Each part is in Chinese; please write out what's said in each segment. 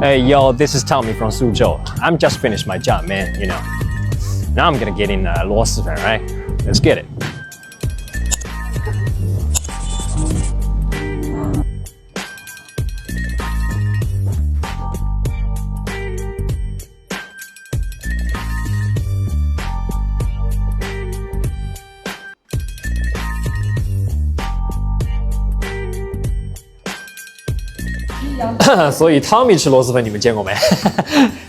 Hey, yo, this is Tommy from Suzhou. I'm just finished my job, man, you know. Now I'm gonna get in螺蛳粉, right? Let's get it. 所以汤米吃螺蛳粉，你们见过没？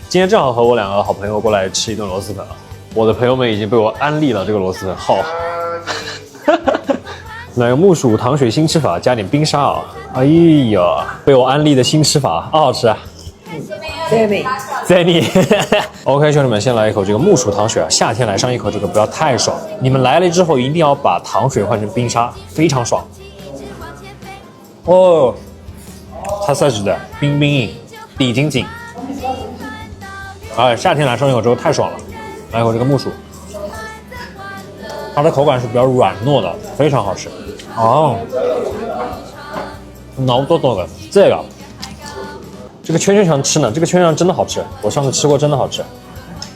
今天正好和我2个好朋友过来吃一顿螺蛳粉了。我的朋友们已经被我安利了这个螺蛳粉，好。来个木薯糖水新吃法，加点冰沙啊！哎呀，被我安利的新吃法，好好吃啊！在你。OK， 兄弟们，先来一口这个木薯糖水啊！夏天来上一口这个不要太爽，你们来了之后一定要把糖水换成冰沙，非常爽。哦。它塞实的，冰冰硬，底紧紧。哎，夏天来上一口之后太爽了。来一口这个木薯，它的口感是比较软糯的，非常好吃。哦，脑多多的这个圈圈肠吃呢，这个圈圈肠真的好吃，我上次吃过，真的好吃。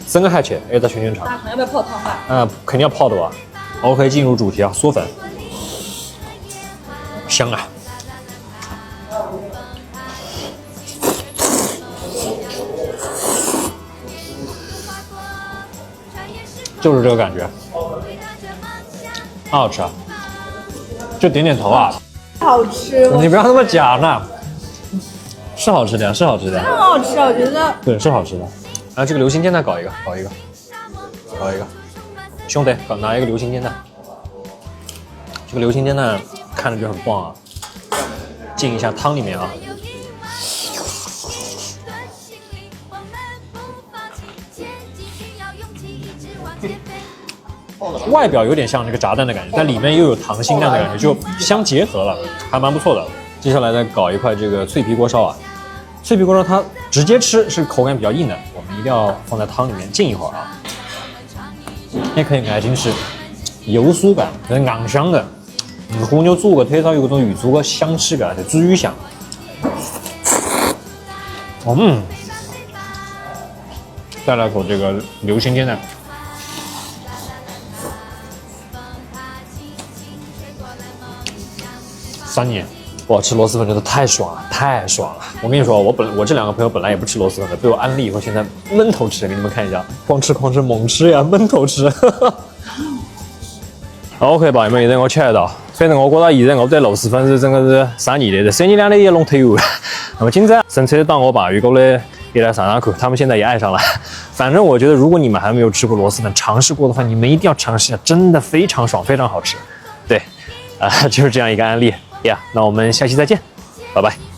真的好吃，哎，这圈圈肠。大肠要不要泡汤啊？肯定要泡的吧。OK， 进入主题啊，嗦粉，香啊。就是这个感觉，好好吃啊！就点点头啊，好吃，你不要那么假呢，是好吃的，是好吃的，很好吃，我觉得。对，是好吃的。啊，这个流心煎蛋搞一个，兄弟，拿一个流心煎蛋。这个流心煎蛋看着就很棒啊，浸一下汤里面啊。外表有点像这个炸蛋的感觉，但里面又有溏心蛋的感觉，就相结合了，还蛮不错的。接下来再搞一块这个脆皮锅烧啊，脆皮锅烧它直接吃是口感比较硬的，我们一定要放在汤里面浸一会儿啊。也可以爱情是油酥感，是硬香的。和牛做个腿上有嗰種魚酥的香氣感，係豬魚香。再来口这个流心煎蛋。3年，哇，吃螺蛳粉真的太爽了，太爽了！我跟你说，我这2个朋友本来也不吃螺蛳粉的，被我安利以后，现在闷头吃，给你们看一下，狂吃猛吃呀，闷头吃。OK， 朋友们，现在我吃得到，反正我觉得现在我对螺蛳粉是真的是3年的，3年2年也弄透了。那么今朝甚至当我把鱼钩嘞也来尝口，他们现在也爱上了。反正我觉得，如果你们还没有吃过螺蛳粉，尝试过的话，你们一定要尝试一下，真的非常爽，非常好吃。对，就是这样一个案例。那我们下期再见，拜拜。